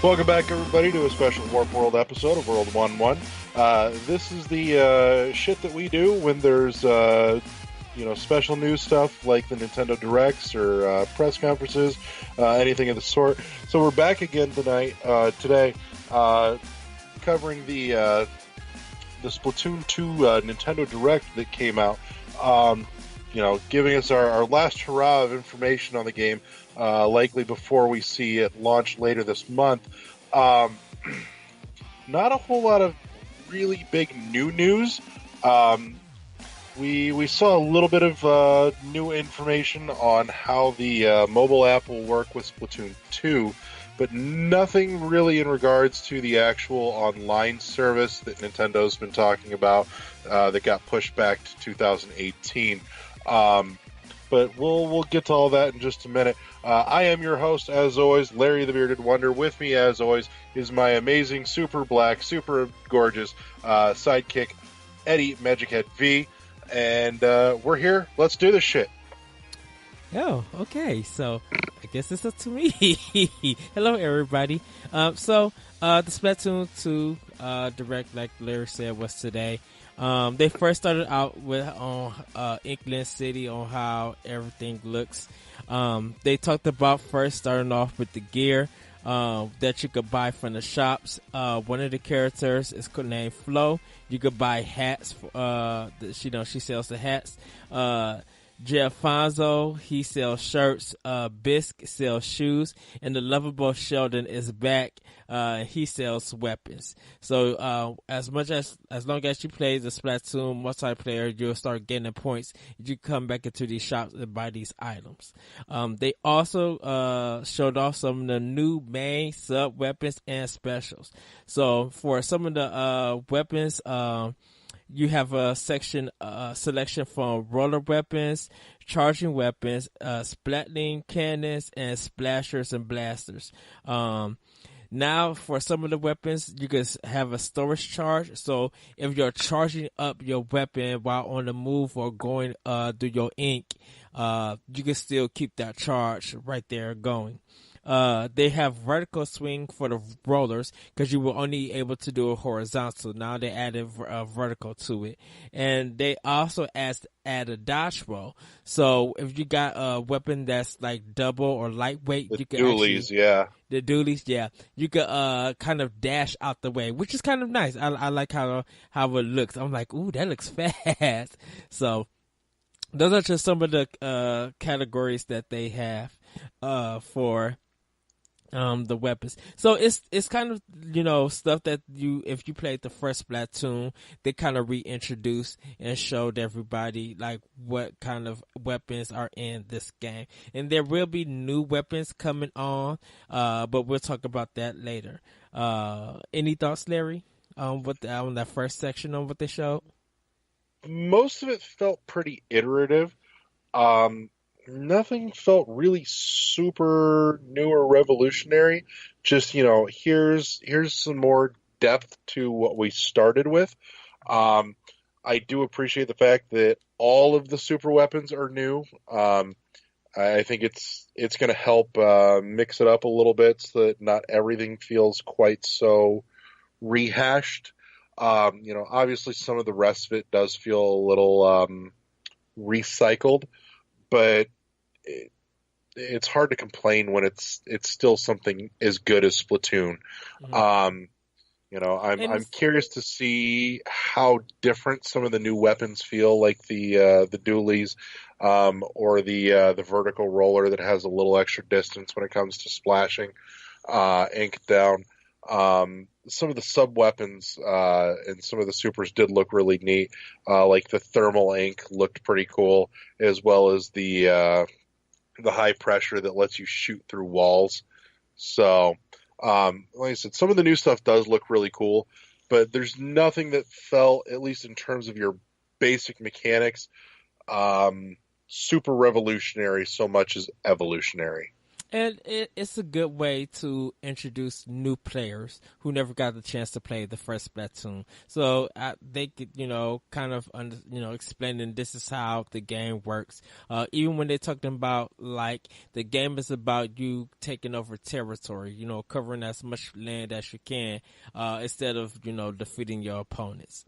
Welcome back, everybody, to a special Warp World episode of World 1-1. This is the shit that we do when there's, special news stuff like the Nintendo Directs or press conferences, anything of the sort. So we're back again today, covering the Splatoon 2 Nintendo Direct that came out. Giving us our last hurrah of information on the game, likely before we see it launch later this month. Not a whole lot of really big new news. We saw a little bit of new information on how the mobile app will work with Splatoon 2, but nothing really in regards to the actual online service that Nintendo's been talking about that got pushed back to 2018. But we'll get to all that in just a minute. I am your host, as always, Larry the Bearded Wonder. With me, as always, is my amazing, super black, super gorgeous sidekick, Eddie Magic Head V. And we're here. Let's do this shit. Oh, okay. So I guess it's up to me. Hello, everybody. The Splatoon 2 Direct, like Larry said, was today. They first started out with on Inkling City on how everything looks. They talked about first starting off with the gear that you could buy from the shops. One of the characters is named Flo. You could buy hats. She sells the hats. Giafonso, he sells shirts. Bisque sells shoes, and the lovable Sheldon is back. He sells weapons. So as long as you play the Splatoon multiplayer, you'll start getting points. You come back into these shops and buy these items. They also showed off some of the new main sub weapons and specials. So for some of the weapons, you have a selection from roller weapons, charging weapons, splatling cannons, and splashers and blasters. Now, for some of the weapons, you can have a storage charge. So if you're charging up your weapon while on the move or going through your ink, you can still keep that charge right there going. They have vertical swing for the rollers because you were only able to do it horizontal. Now they added vertical to it, and they also add a dodge roll. So if you got a weapon that's like double or lightweight, you can the dualies, you could kind of dash out the way, which is kind of nice. I like how it looks. I'm like, ooh, that looks fast. So those are just some of the categories that they have for the weapons. So it's kind of, stuff that if you played the first Splatoon, they kind of reintroduced and showed everybody like what kind of weapons are in this game. And there will be new weapons coming on, but we'll talk about that later. Any thoughts, Larry, on that first section on what they showed? Most of it felt pretty iterative. Nothing felt really super new or revolutionary. Just, here's some more depth to what we started with. I do appreciate the fact that all of the super weapons are new. I think it's going to help mix it up a little bit so that not everything feels quite so rehashed. Obviously some of the rest of it does feel a little recycled, but it's hard to complain when it's still something as good as Splatoon. Mm-hmm. I'm curious to see how different some of the new weapons feel, like the dualies, or the vertical roller that has a little extra distance when it comes to splashing ink down. Some of the sub weapons and some of the supers did look really neat. Like the thermal ink looked pretty cool, as well as the high pressure that lets you shoot through walls. So, like I said, some of the new stuff does look really cool, but there's nothing that felt, at least in terms of your basic mechanics, super revolutionary so much as evolutionary. And it's a good way to introduce new players who never got the chance to play the first Splatoon. So they could, kind of, explaining this is how the game works. Even when they're talking about, like, the game is about you taking over territory, covering as much land as you can, instead of, defeating your opponents.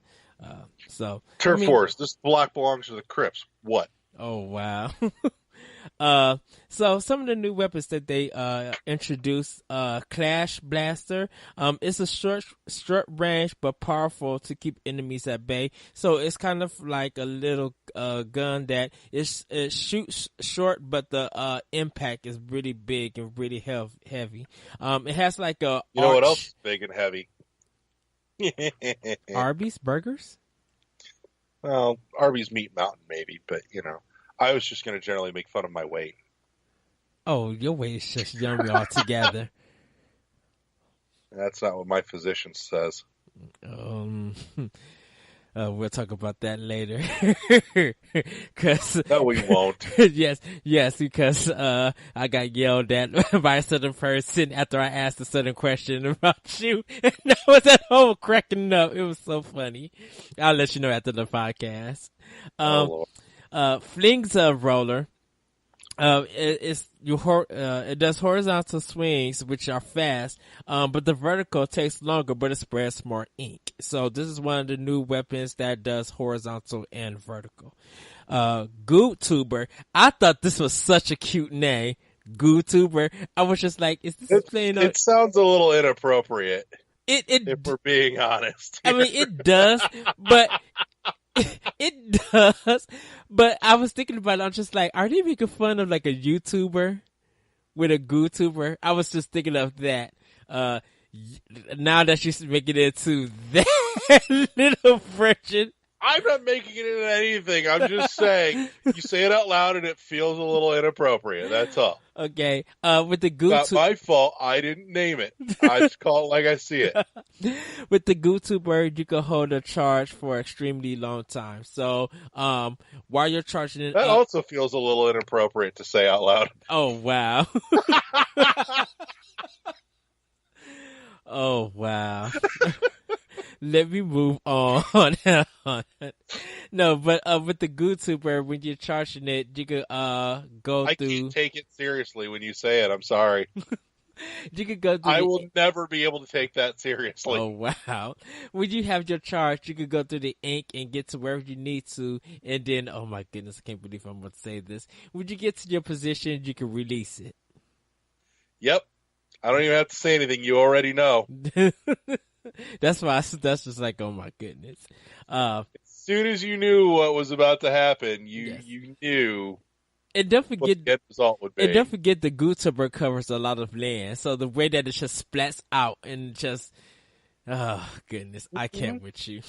Turf Wars. This block belongs to the Crips. What? Oh, wow. So some of the new weapons that they introduced, Clash Blaster. It's a short range but powerful to keep enemies at bay. So it's kind of like a little gun that it shoots short, but the impact is really big and really heavy. It has like a what else is big and heavy? Arby's burgers. Well, Arby's Meat Mountain maybe, but I was just going to generally make fun of my weight. Oh, your weight is just yummy altogether. That's not what my physician says. We'll talk about that later. No, we won't. yes, because I got yelled at by a certain person after I asked a certain question about you. And I was at home cracking up. It was so funny. I'll let you know after the podcast. Flings a roller. It does horizontal swings, which are fast, but the vertical takes longer, but it spreads more ink. So this is one of the new weapons that does horizontal and vertical. GoodTuber. I thought this was such a cute name. GoodTuber. I was just like, is this playing? It sounds a little inappropriate. If we're being honest. I mean, it does, but. It does, but I was thinking about it. I'm just like, are they making fun of like a YouTuber with a GoodTuber? I was just thinking of that. Now that she's making it to that little version. I'm not making it into anything. I'm just saying, you say it out loud and it feels a little inappropriate. That's all. Okay. With the GoodTuber. Not my fault. I didn't name it. I just call it like I see it. With the GoodTuber, you can hold a charge for extremely long time. So, while you're charging it that also feels a little inappropriate to say out loud. Oh, wow. Oh, wow. Let me move on. No, but with the GoodTuber, when you're charging it, you could go through. I can't take it seriously when you say it. I'm sorry. You could go through. I will never be able to take that seriously. Oh, wow. When you have your charge, you could go through the ink and get to wherever you need to. And then, oh my goodness, I can't believe I'm going to say this. When you get to your position, you can release it. Yep. I don't even have to say anything. You already know. That's why. That's just like, oh my goodness. As soon as you knew what was about to happen, you knew. And don't forget, what the end result would be. And don't forget, the GoodTuber covers a lot of land, so the way that it just splats out and just, oh goodness, I can't with you.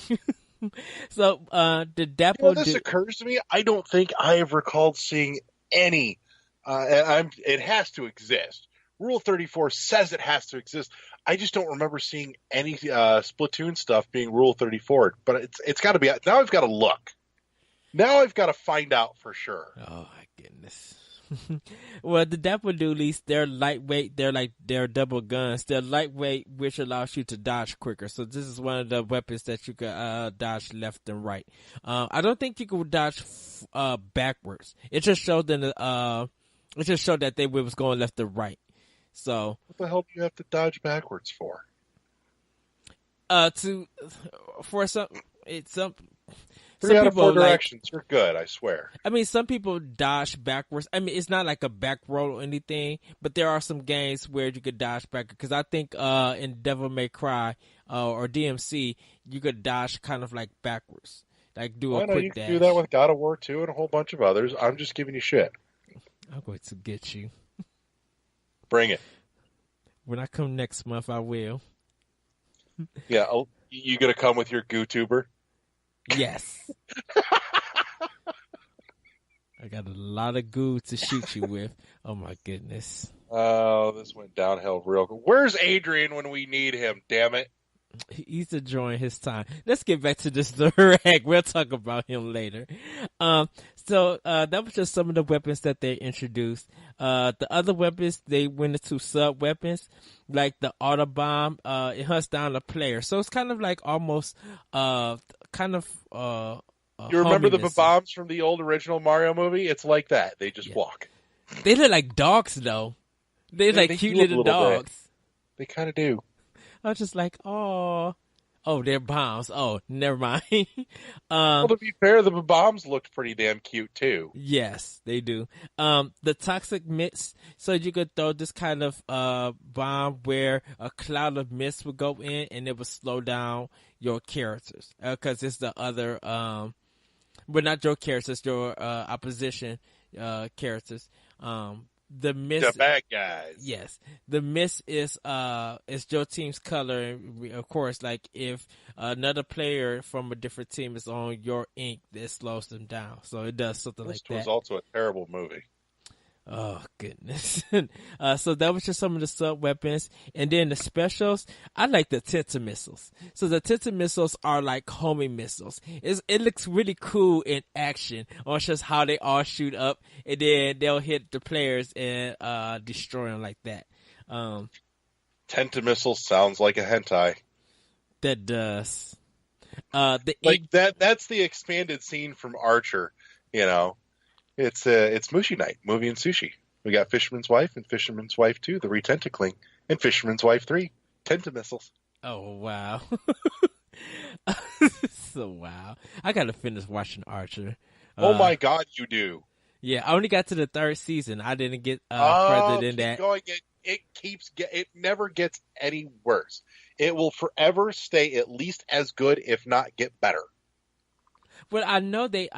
So the Dapple. This occurs to me. I don't think I have recalled seeing any. It has to exist. Rule 34 says it has to exist. I just don't remember seeing any Splatoon stuff being Rule 34. But it's got to be. Now I've got to look. Now I've got to find out for sure. Oh my goodness. Well, the Dapple Doolies, they're lightweight. They're double guns. They're lightweight, which allows you to dodge quicker. So this is one of the weapons that you can dodge left and right. I don't think you can dodge backwards. It just showed that they was going left and right. So what the hell do you have to dodge backwards for? Three out of four directions. You're good, I swear. I mean, some people dodge backwards. I mean, it's not like a back roll or anything, but there are some games where you could dodge backwards. Because I think in Devil May Cry or DMC, you could dodge kind of like backwards, like do a quick dash. You can do that with God of War 2 and a whole bunch of others. I'm just giving you shit. I'm going to get you. Bring it. When I come next month, I will. Yeah, you gonna come with your GoodTuber? Yes. I got a lot of goo to shoot you with. Oh my goodness. Oh, this went downhill real quick. Where's Adrian when we need him? Damn it. He's enjoying his time. Let's get back to this direct. We'll talk about him later. That was just some of the weapons that they introduced. The other weapons, they went into sub weapons, like the auto bomb. It hunts down a player, so it's kind of like almost, a You remember homing the missile. bombs from the old original Mario movie? It's like that. They just Yeah. walk. They look like dogs, though. They're like They cute heal a little little bit. dogs. They kind of do. I was just like, oh, they're bombs. Oh, never mind. Well, to be fair, the bombs looked pretty damn cute too. Yes, they do. The toxic mist. So you could throw this kind of bomb where a cloud of mist would go in and it would slow down your characters. Because it's the other, but not your characters, your opposition characters. The mist. The bad guys. Yes, the mist is your team's color. And of course, like if another player from a different team is on your ink, it slows them down. So it does something like This was that. also a terrible movie. Oh goodness! So that was just some of the sub weapons, and then the specials. I like the Tenta missiles. So the Tenta missiles are like homing missiles. It looks really cool in action on just how they all shoot up, and then they'll hit the players and destroy them like that. Tentamissile sounds like a hentai. That does. That's the expanded scene from Archer. You know, it's Mushi Night, movie and sushi. We got Fisherman's Wife and Fisherman's Wife 2, The Retentacling, and Fisherman's Wife 3, Tentamissiles. Oh wow! So wow, I gotta finish watching Archer. Oh my God, you do. Yeah, I only got to the third season. I didn't get further than keep that. Going. It never gets any worse. It will forever stay at least as good, if not get better. But I know they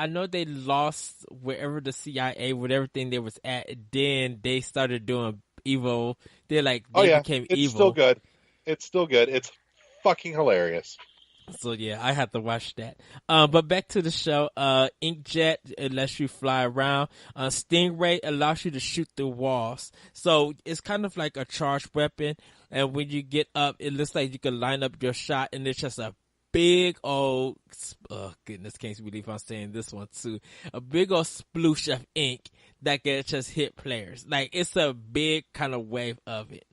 lost wherever the CIA, with everything they was at. Then they started doing evil. They became it's evil. still good. It's still good. It's fucking hilarious. So yeah, I have to watch that. But back to the show. Inkjet, it lets you fly around. Stingray allows you to shoot through walls. So it's kind of like a charged weapon. And when you get up, it looks like you can line up your shot, and it's just a big old, oh goodness, can't believe I'm saying this one too. A big old sploosh of ink that can just hit players. Like it's a big kind of wave of it.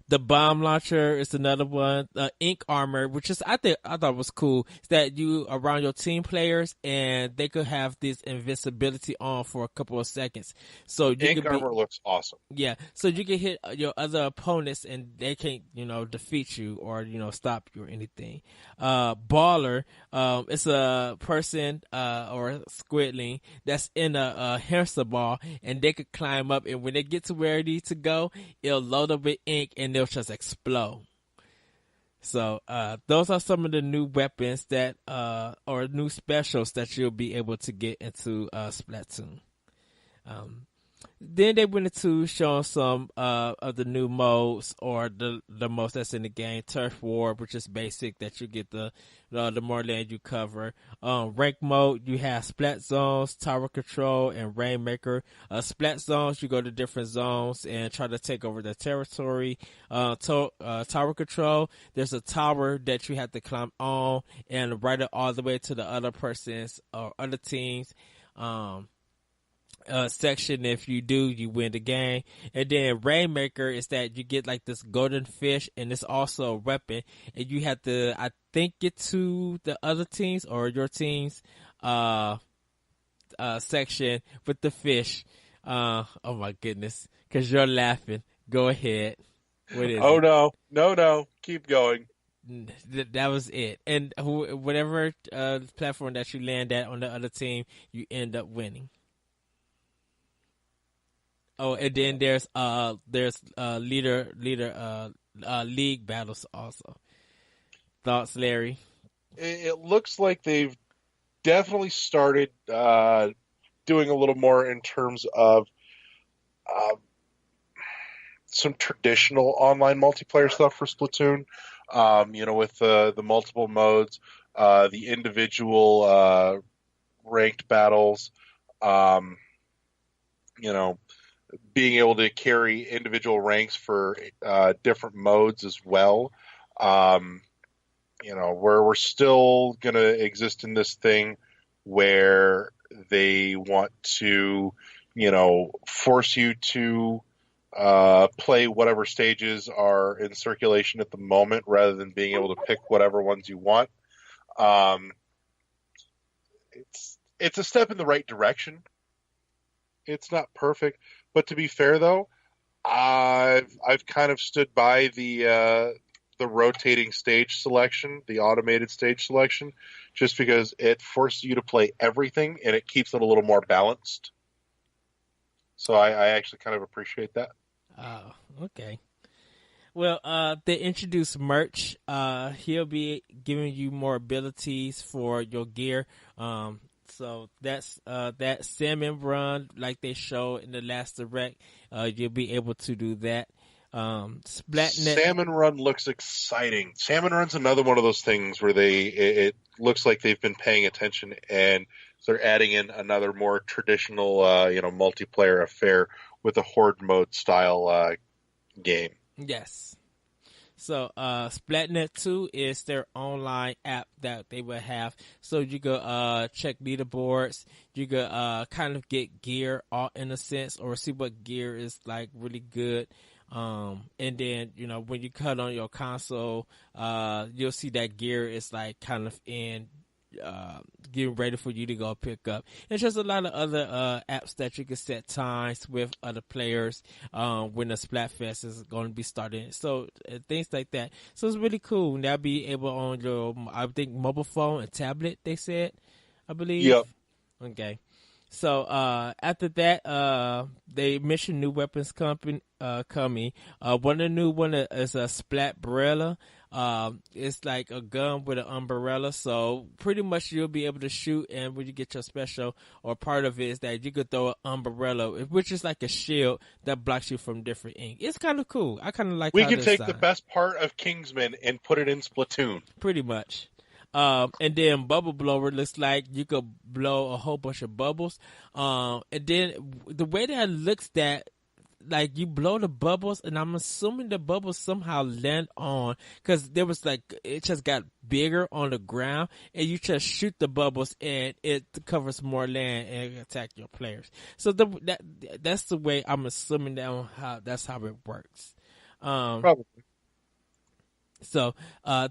The bomb launcher is another one. Ink armor, which is I thought was cool, is that you around your team players and they could have this invincibility on for a couple of seconds. So you Ink armor looks awesome. Yeah, so you can hit your other opponents and they can't, defeat you or stop you or anything. Baller, it's a person or a squidling that's in a hamster ball, and they could climb up, and when they get to where they need to go, it'll load up with ink and they'll just explode. So those are some of the new weapons that or new specials that you'll be able to get into Splatoon. Then they went into showing some of the new modes, or the modes that's in the game. Turf War, which is basic, that you get the more land you cover. Rank mode, you have Splat Zones, Tower Control, and Rainmaker. Splat Zones, you go to different zones and try to take over the territory. Tower Control, there's a tower that you have to climb on and ride it all the way to the other person's or other teams. Section. If you do, you win the game. And then Rainmaker is that you get like this golden fish, and it's also a weapon, and you have to, I think, get to the other teams or your team's section with the fish. Oh my goodness, because you're laughing. Go ahead. What is Oh it? no, keep going. That was it. And whatever platform that you land at on the other team, you end up winning. Oh, and then there's league battles also. Thoughts, Larry? It looks like they've definitely started doing a little more in terms of some traditional online multiplayer stuff for Splatoon. With the multiple modes, the individual ranked battles. being able to carry individual ranks for different modes as well. Um, where we're still going to exist in this thing where they want to, force you to play whatever stages are in circulation at the moment rather than being able to pick whatever ones you want. Um, it's a step in the right direction. It's not perfect, but to be fair though, I've kind of stood by the rotating stage selection, the automated stage selection, just because it forces you to play everything and it keeps it a little more balanced. So I actually kind of appreciate that. Oh, okay. Well, they introduced merch. He'll be giving you more abilities for your gear. So that's that salmon run, like they showed in the last direct. You'll be able to do that. Splatnet. Salmon Run looks exciting. Salmon Run's another one of those things where it looks like they've been paying attention and they're adding in another more traditional, multiplayer affair with a horde mode style game. Yes. So, Splatnet 2 is their online app that they will have. So you could check leaderboards. You could kind of get gear all in a sense, or see what gear is like really good. And then, when you cut on your console, you'll see that gear is like kind of in getting ready for you to go pick up. It's just a lot of other apps that you can set times with other players when the Splatfest is going to be starting. So things like that. So it's really cool. And that'll be able on your, I think, mobile phone and tablet, they said, I believe. Yep. Okay. So after that, they mentioned new weapons coming. One of the new one is a Splatbrella. It's like a gun with an umbrella, so pretty much you'll be able to shoot, and when you get your special, or part of it is that you could throw an umbrella, which is like a shield that blocks you from different ink. It's kind of cool. I kind of like We how can this take sound. the best part of Kingsman and put it in Splatoon. Pretty much. And then bubble blower looks like you could blow a whole bunch of bubbles. And then the way that it looks, that like you blow the bubbles, and I'm assuming the bubbles somehow land on, because there was like, it just got bigger on the ground, and you just shoot the bubbles and it covers more land and attack your players. So that's the way I'm assuming that's how it works. Probably. So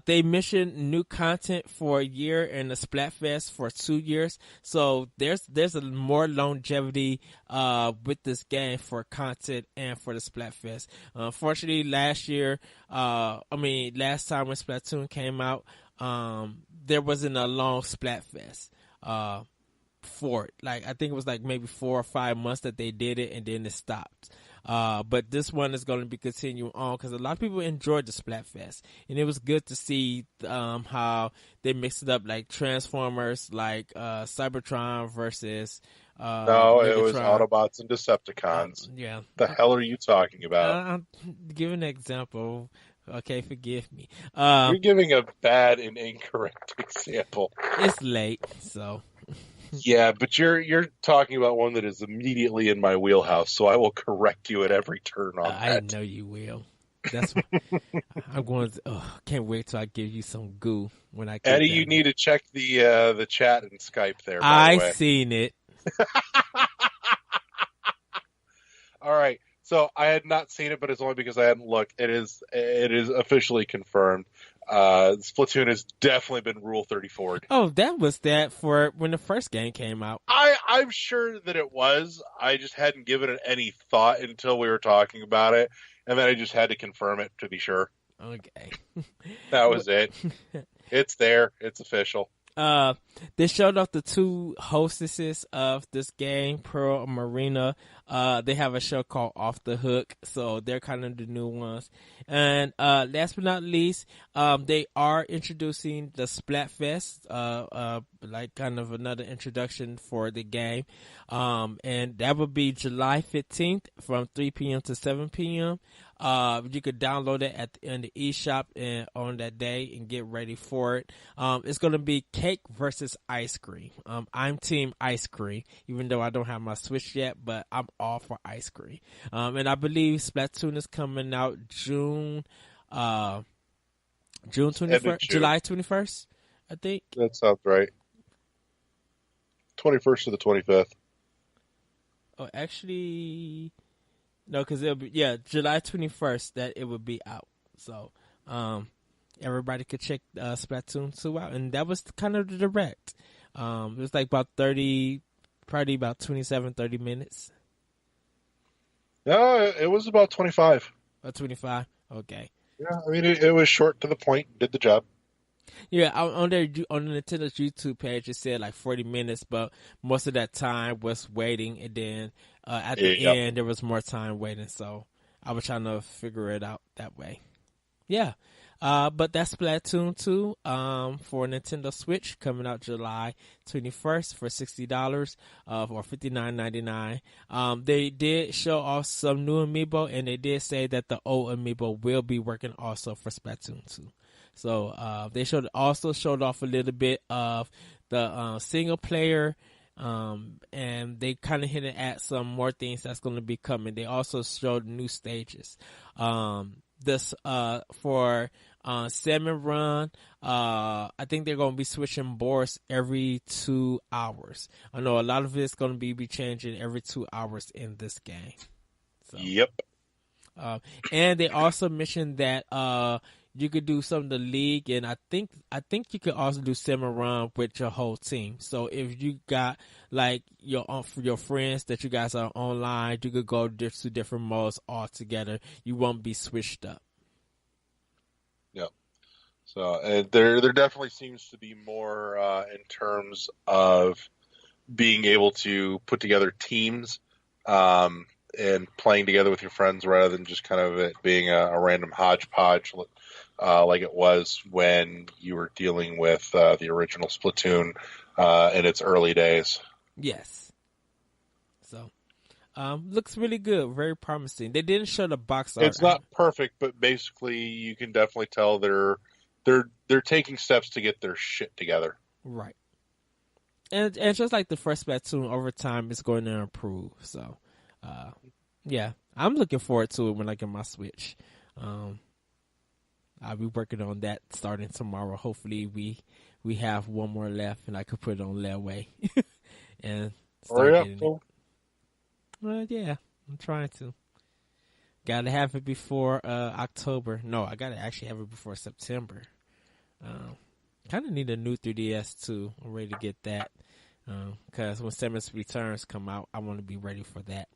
they mentioned new content for a year and the Splatfest for 2 years. So there's a more longevity with this game for content and for the Splatfest. Unfortunately, last time when Splatoon came out, there wasn't a long Splatfest for it. Like, I think it was like maybe 4 or 5 months that they did it, and then it stopped. But this one is going to be continuing on because a lot of people enjoyed the Splatfest, and it was good to see how they mixed it up, like Transformers, like Cybertron versus No, Megatron. it was Autobots and Decepticons. Yeah. The hell are you talking about? I'm giving an example. Okay, forgive me. You're giving a bad and incorrect example. It's late, so. Yeah, but you're talking about one that is immediately in my wheelhouse, so I will correct you at every turn on that. I know you will. That's what I'm going to. Can't wait till I give you some goo when I get Eddie, down you there. need to check the chat and Skype there, by the way. I seen it. All right. So I had not seen it, but it's only because I hadn't looked. It is officially confirmed. Splatoon has definitely been Rule 34. Oh, that was that for when the first game came out. I'm sure that it was. I just hadn't given it any thought until we were talking about it, and then I just had to confirm it to be sure. Okay. That was it. It's there. It's official. They showed off the 2 hostesses of this game, Pearl and Marina. They have a show called Off the Hook, so they're kind of the new ones. And last but not least, they are introducing the Splatfest, like kind of another introduction for the game. And that would be July 15th from 3 p.m. to 7 p.m. You could download it in the eShop and on that day and get ready for it. It's going to be cake versus ice cream. I'm team ice cream, even though I don't have my Switch yet, but I'm all for ice cream. And I believe Splatoon is coming out June 21st, July 21st, I think. That sounds right. 21st to the 25th. Oh, actually, no, because it'll be July 21st that it would be out. So, everybody could check Splatoon 2 out, and that was kind of the direct. It was like about 30, probably about 27, 30 minutes. No, it was about 25. Or 25. Okay. Yeah, I mean it was short to the point. Did the job. Yeah, on the Nintendo's YouTube page, it said like 40 minutes, but most of that time was waiting, and then at the end there was more time waiting. So I was trying to figure it out that way. Yeah, but that's Splatoon 2 for Nintendo Switch coming out July 21st for $60 or $59.99. They did show off some new amiibo, and they did say that the old amiibo will be working also for Splatoon 2. So they also showed off a little bit of the single player, and they kind of hinted at some more things that's going to be coming. They also showed new stages. This for Salmon Run, I think they're going to be switching boards every 2 hours. I know a lot of it's going to be changing every 2 hours in this game. So. Yep. And they also mentioned that you could do some of the league, and I think you could also do Salmon Run with your whole team. So if you got like your friends that you guys are online, you could go to different modes all together. You won't be switched up. Yep. So there definitely seems to be more in terms of being able to put together teams and playing together with your friends rather than just kind of it being a random hodgepodge like it was when you were dealing with the original Splatoon in its early days. Yes. So, looks really good, very promising. They didn't show the box art. It's not perfect, but basically you can definitely tell they're taking steps to get their shit together. Right. And just like the first Splatoon, over time it's going to improve. So, yeah, I'm looking forward to it when I get my Switch. I'll be working on that starting tomorrow. Hopefully we have one more left and I could put it on layaway and start getting it. Well, yeah, I'm trying to. Gotta have it before October. No, I gotta actually have it before September. Kind of need a new 3DS too. I'm ready to get that. Because when Samus Returns come out, I want to be ready for that.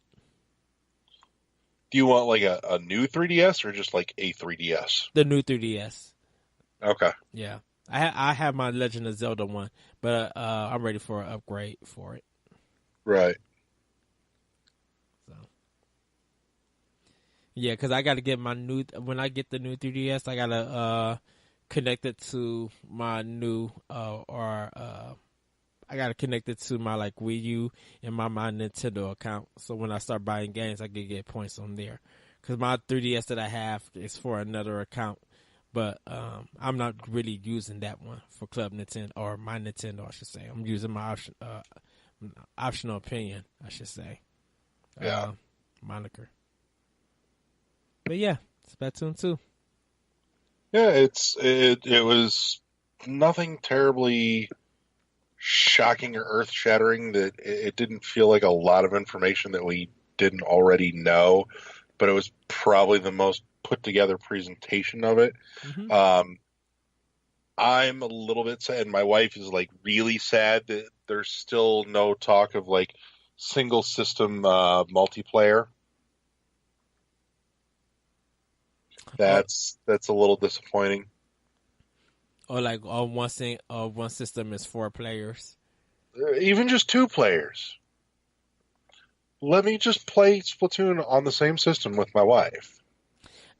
Do you want like a new 3DS or just like a 3DS? The new 3DS. Okay. Yeah. I have my Legend of Zelda one, but I'm ready for an upgrade for it. Right. So. Yeah, because I got to get when I get the new 3DS, I got to connect it to my new, I got to connect it to my like Wii U and my Nintendo account. So when I start buying games, I can get points on there. Because my 3DS that I have is for another account. But I'm not really using that one for Club Nintendo, or my Nintendo, I should say. I'm using my optional opinion, I should say. Yeah. Moniker. But yeah, Splatoon 2. Yeah, it was nothing terribly shocking or earth-shattering. That it didn't feel like a lot of information that we didn't already know, but it was probably the most put-together presentation of it. Mm-hmm. I'm a little bit sad, and my wife is like really sad that there's still no talk of like single system multiplayer. That's a little disappointing. Or like one system is 4 players. Even just 2 players. Let me just play Splatoon on the same system with my wife.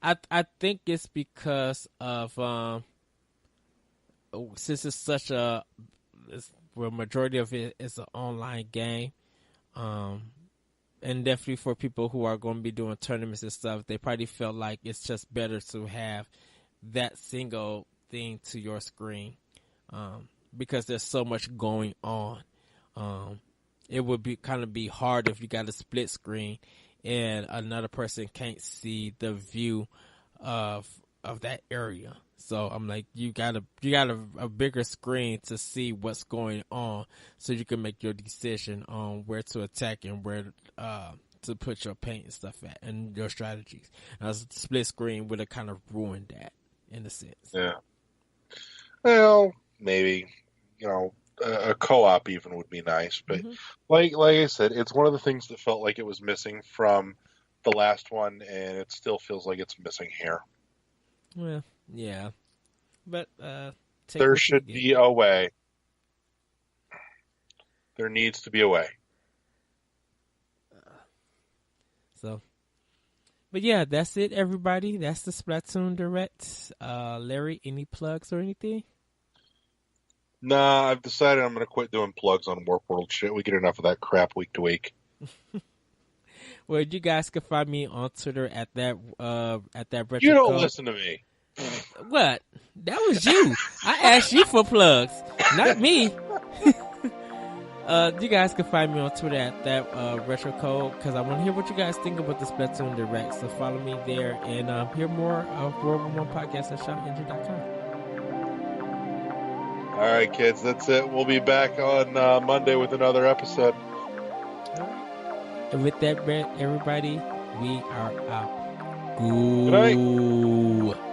I think it's because of since it's such majority of it is an online game. and definitely for people who are going to be doing tournaments and stuff, they probably felt like it's just better to have that single thing to your screen, because there's so much going on. It would be hard if you got a split screen and another person can't see the view of that area. So I'm like, you got a bigger screen to see what's going on, so you can make your decision on where to attack and where to put your paint and stuff at, and your strategies. A split screen would have kind of ruined that in a sense. Yeah. Well, maybe, a co-op even would be nice, but like I said, it's one of the things that felt like it was missing from the last one, and it still feels like it's missing here. Well, yeah, but there should be a way. There needs to be a way. But yeah, that's it, everybody. That's the Splatoon Direct. Larry, any plugs or anything? Nah, I've decided I'm going to quit doing plugs on Warp World shit. We get enough of that crap week to week. Well, you guys can find me on Twitter at that retro. You don't listen to me. What? That was you. I asked you for plugs, not me. You guys can find me on Twitter at that retro code, because I want to hear what you guys think about the Splatoon Direct. So follow me there and hear more of World War One Podcast at ShoutEngine.com. All right, kids, that's it. We'll be back on Monday with another episode. And with that, everybody, we are out. Good night.